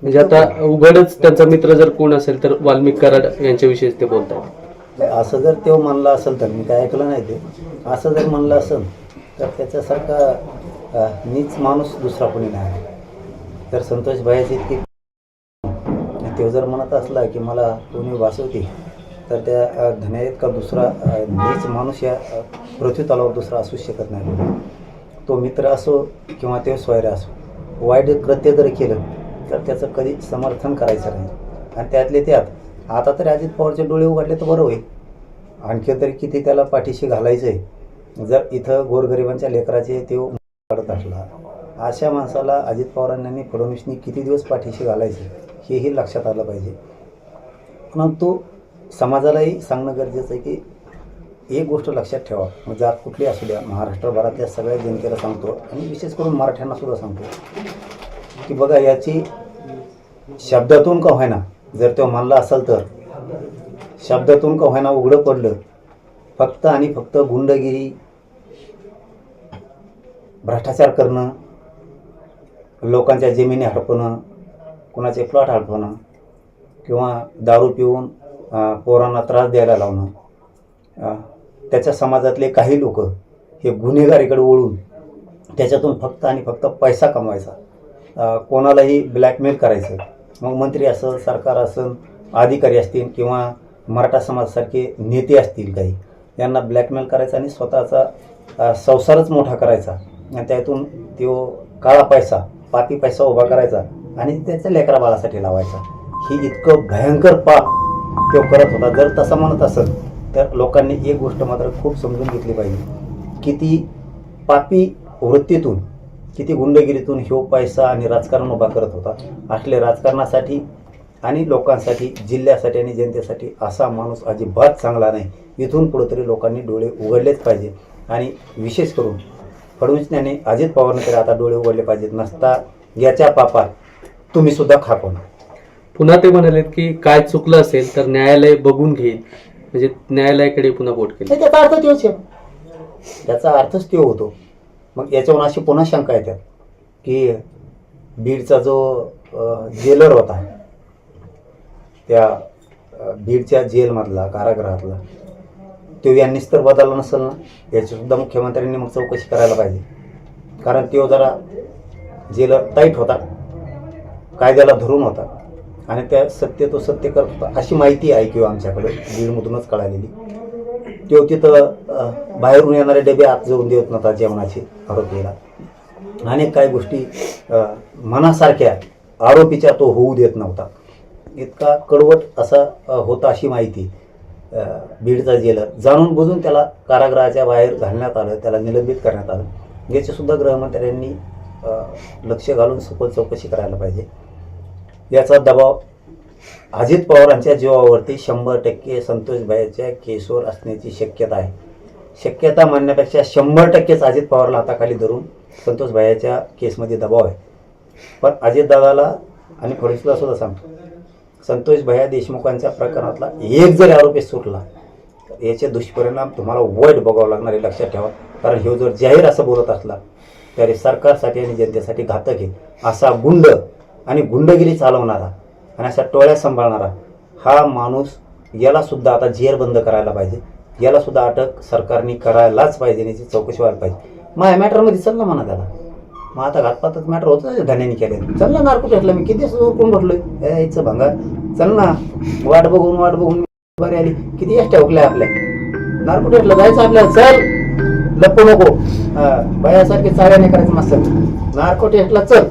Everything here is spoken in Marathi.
म्हणजे आता उघडच त्यांचा मित्र जर कोण असेल तर वाल्मिक कराड यांच्याविषयी ते बोलतात. असं जर तो म्हणला असेल तर मी काय ऐकलं नाही ते. असं जर म्हणलं असेल तर त्याच्यासारखा नीच माणूस दुसरा कोणी नाही. तर संतोष भाईची इतकी तो जर म्हणत असला की मला कोणी वाचवते तर त्या धन्यात का दुसरा नीच माणूस या पृथ्वी तलावर दुसरा असू शकत नाही. तो मित्र असो किंवा ते स्वैर असो, वाईट कृत्य जर केलं तर त्याचं कधी समर्थन करायचं नाही. आणि त्यातले त्यात आता तरी अजित पवारचे डोळे उघडले तर बरं होईल. आणखी तरी किती त्याला पाठीशी घालायचं आहे. जर इथं गोरगरिबांच्या लेकराचे ते करत असला, अशा माणसाला अजित पवारांनी फडणवीसनी किती दिवस पाठीशी घालायचे हेही लक्षात आलं पाहिजे. परंतु समाजालाही सांगणं गरजेचं आहे की एक गोष्ट लक्षात ठेवा, मग जात कुठली असू द्या, महाराष्ट्रभरातल्या सगळ्या जनतेला सांगतो आणि विशेष करून मराठ्यांना सुद्धा सांगतो की बघा, याची शब्दातून का होईना जर तो मानला असेल तर शब्दातून का होईना उघडं पडलं, फक्त आणि फक्त गुंडगिरी, भ्रष्टाचार करणं, लोकांच्या जमिनी हडपणं, कुणाचे प्लॉट हडपणं किंवा दारू पिऊन पोरांना त्रास द्यायला लावणं, त्याच्या समाजातले काही लोक हे गुन्हेगारीकडे वळून त्याच्यातून फक्त आणि फक्त पैसा कमवायचा, कोणालाही ब्लॅकमेल करायचं. मग मंत्री असेल, सरकार असेल, अधिकारी असतील किंवा मराठा समाजासारखे नेते असतील काही, यांना ब्लॅकमेल करायचा आणि स्वतःचा संसारच मोठा करायचा आणि त्यातून तो काळा पैसा, पापी पैसा उभा करायचा आणि त्याच्या लेकरा बाळासाठी लावायचा. ही इतकं भयंकर पाप तो करत होता. जर तसं म्हणत असेल तर लोकांनी एक गोष्ट मात्र खूप समजून घेतली पाहिजे, किती पापी वृत्तीतून, किती गुंडगिरीतून ह्यो पैसा आणि राजकारण उभा करत होता. असले राजकारणासाठी आणि लोकांसाठी, जिल्ह्यासाठी आणि जनतेसाठी असा माणूस अजिबात चांगला नाही. इथून पुढे तरी लोकांनी डोळे उघडलेच पाहिजे. आणि विशेष करून फडणवीसने, अजित पवारने तरी आता डोळे उघडले पाहिजेत. नसता याच्या पापात तुम्ही सुद्धा खापण. पुन्हा ते म्हणालेत की काय चुकलं असेल तर न्यायालय बघून घेईल, म्हणजे न्यायालयाकडे पुन्हा बोट केली. त्याचा अर्थ तोच आहे, त्याचा अर्थच तो होतो. मग याच्यावरून अशी पुन्हा शंका येतात की बीडचा जो जेलर होता, त्या बीडच्या जेलमधला, कारागृहातला, तो यांनीच तर बदलला नसेल ना, याची सुद्धा मुख्यमंत्र्यांनी मग चौकशी करायला पाहिजे. कारण तो जरा जेलर टाईट होता, कायद्याला धरून होता आणि त्या तो सत्य करत होता अशी माहिती आहे किंवा आमच्याकडे बीडमधूनच कळालेली. तो तिथं बाहेरून येणारे डबे आत जाऊन देत नव्हता जेवणाचे आरोपीला. अनेक काही गोष्टी मनासारख्या आरोपीच्या तो होऊ देत नव्हता. इतका कडवट असा होता अशी माहिती. बीडचा जेलर जाणून बुजून त्याला कारागृहाच्या बाहेर घालण्यात आलं, त्याला निलंबित करण्यात आलं. याचीसुद्धा गृहमंत्र्यांनी लक्ष घालून सखोल चौकशी करायला पाहिजे. याचा दबाव अजित पवारांच्या जीवावरती 100% संतोष भाईच्या केसवर असण्याची शक्यता आहे. शक्यता मानण्यापेक्षा 100%च अजित पवारला हाताखाली धरून संतोष भाईच्या केसमध्ये दबाव आहे. पण अजितदादाला आणि फडणवीसला सुद्धा सांगतो, संतोष भैया देशमुखांच्या प्रकरणातला एक जरी आरोपी सुटला तर याचे दुष्परिणाम तुम्हाला वाईट बघावं लागणार आहे, लक्षात ठेवा. कारण हे जर जाहीर असं बोलत असला तरी सरकारसाठी आणि जनतेसाठी घातक आहे. असा गुंड आणि गुंडगिरी चालवणारा आणि अशा टोळ्या सांभाळणारा हा माणूस, याला सुद्धा आता जेरबंद करायला पाहिजे. याला सुद्धा अटक सरकारने करायलाच पाहिजे, याची चौकशी व्हायला पाहिजे. माझ्या मॅटरमध्ये चल म्हणा त्याला. मग आता घातपातच मॅटर होतं धन्याने केले. चल ना नारको भेटला, मी किती कोण भरलोय यायचं भंगा. चल ना, वाट बघून बरी आली. किती एस ठेवकल्या आपल्या नारको भेटला, जायचं आपल्याला. चल, लपू नको, बायासारखे चाळ्याने करायचं मस्त. नारको टेस्टला चल.